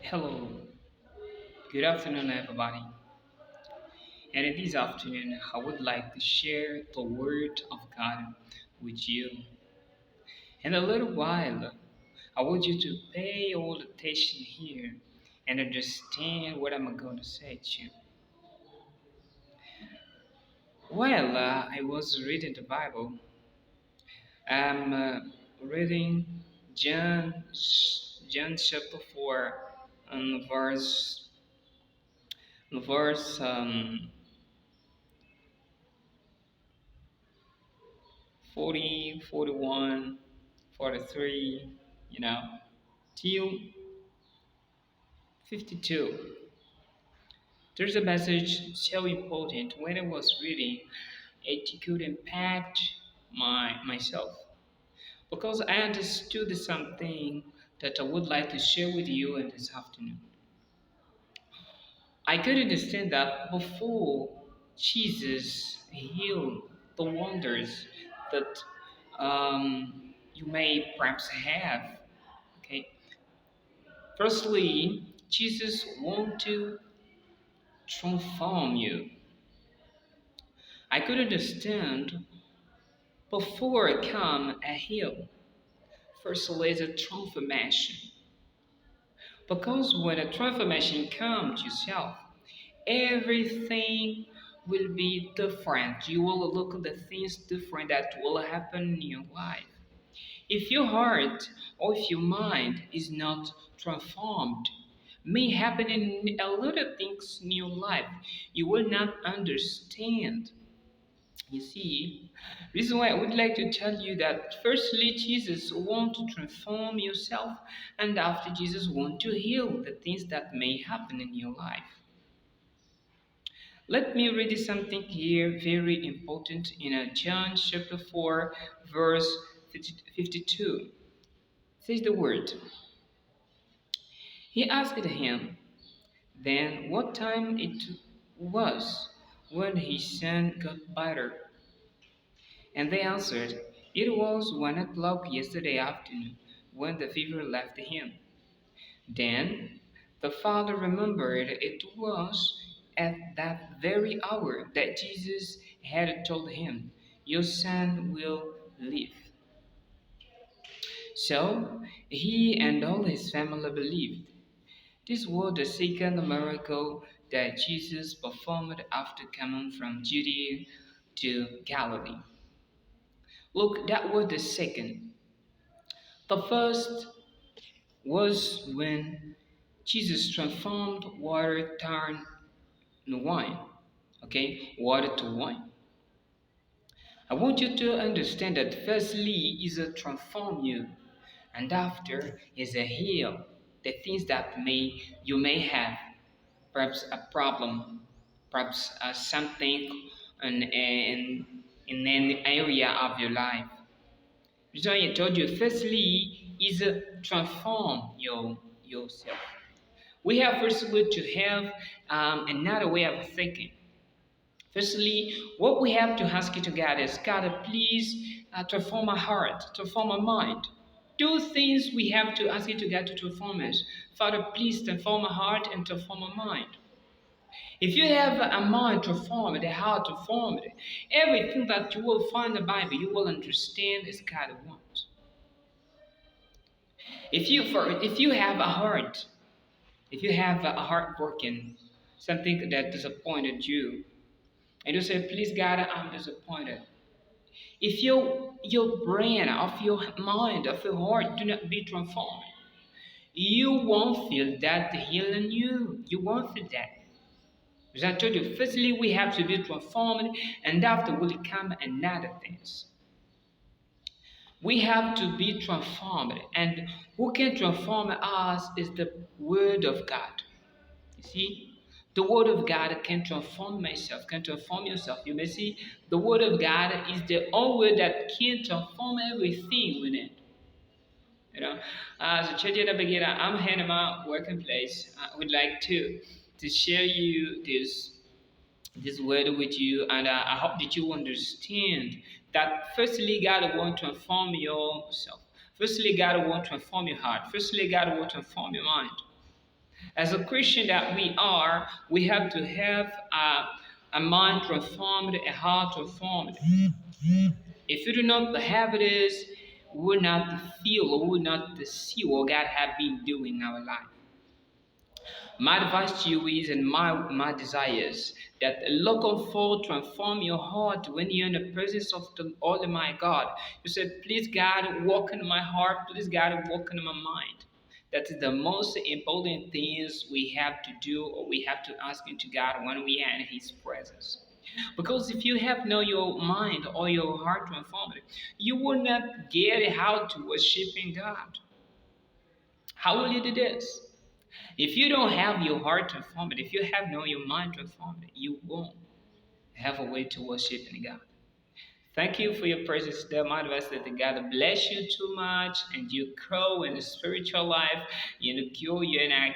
Hello, good afternoon, everybody. And in this afternoon, I would like to share the Word of God with you. In a little while, I want you to pay all attention here and understand what I'm going to say to you. I was reading the Bible. I'm reading John, John chapter 4, and verse 40, 41, 43, you know, till 52. There's a message so important when I was reading, it could impact myself because I understood something that I would like to share with you in this afternoon. I could understand that before Jesus healed the wonders that you may perhaps have. Okay, firstly, Jesus wants to transform you. I could understand before it come a heal. Firstly, is a transformation. Because when a transformation comes to yourself, everything will be different. You will look at the things different that will happen in your life. If your heart or if your mind is not transformed, may happen in a lot of things in your life you will not understand. You see, reason why I would like to tell you that firstly, Jesus want to transform yourself, and after Jesus want to heal the things that may happen in your life. Let me read you something here very important in John chapter 4, verse 52. Says the word. He asked him then what time it was when his son got better. And they answered, it was 1 o'clock yesterday afternoon when the fever left him. Then the father remembered it was at that very hour that Jesus had told him, your son will live. So he and all his family believed. This was the second miracle that Jesus performed after coming from Judea to Galilee. Look, that was the second. The first was when Jesus transformed water turned into wine. Okay, water to wine. I want you to understand that firstly is a transform you, and after is a heal the things that may you may have, perhaps a problem, perhaps something in an area of your life. So I told you, firstly, is transform yourself. We have firstly to have another way of thinking. Firstly, what we have to ask you to God is, God, please transform our heart, transform our mind. Two things we have to ask you to God to transform us. Father, please transform our heart and transform our mind. If you have a mind transformed, a heart transformed, everything that you will find in the Bible, you will understand as God wants. If you have a heart, if you have a heart broken, something that disappointed you, and you say, please God, I'm disappointed. If your brain, of your mind, of your heart do not be transformed, you won't feel that healing you. You won't feel that. As I told you, firstly we have to be transformed, and after will come another things. We have to be transformed, and who can transform us is the Word of God. You see, the Word of God can transform myself, can transform yourself. You may see, the Word of God is the only word that can transform everything within. You know, as a church at the beginning, I'm here in my working place. I would like to share you this word with you, and I hope that you understand that firstly God want to transform yourself. Firstly, God want to transform your heart. Firstly, God want to transform your mind. As a Christian that we are, we have to have a mind transformed, a heart transformed. If you do not have this, we will not feel or we will not see what God has been doing in our life. My advice to you is, and my desires, that look for transform your heart when you're in the presence of the Almighty God. You said, please God, walk in my heart. Please God, walk in my mind. That is the most important things we have to do, or we have to ask into God when we are in His presence. Because if you have no your mind or your heart transformed, you will not get how to worshiping God. How will you do this? If you don't have your heart transformed, if you have no your mind transformed, you won't have a way to worship in God. Thank you for your presence there. My advice that God bless you too much and you grow in the spiritual life, you know, grow you and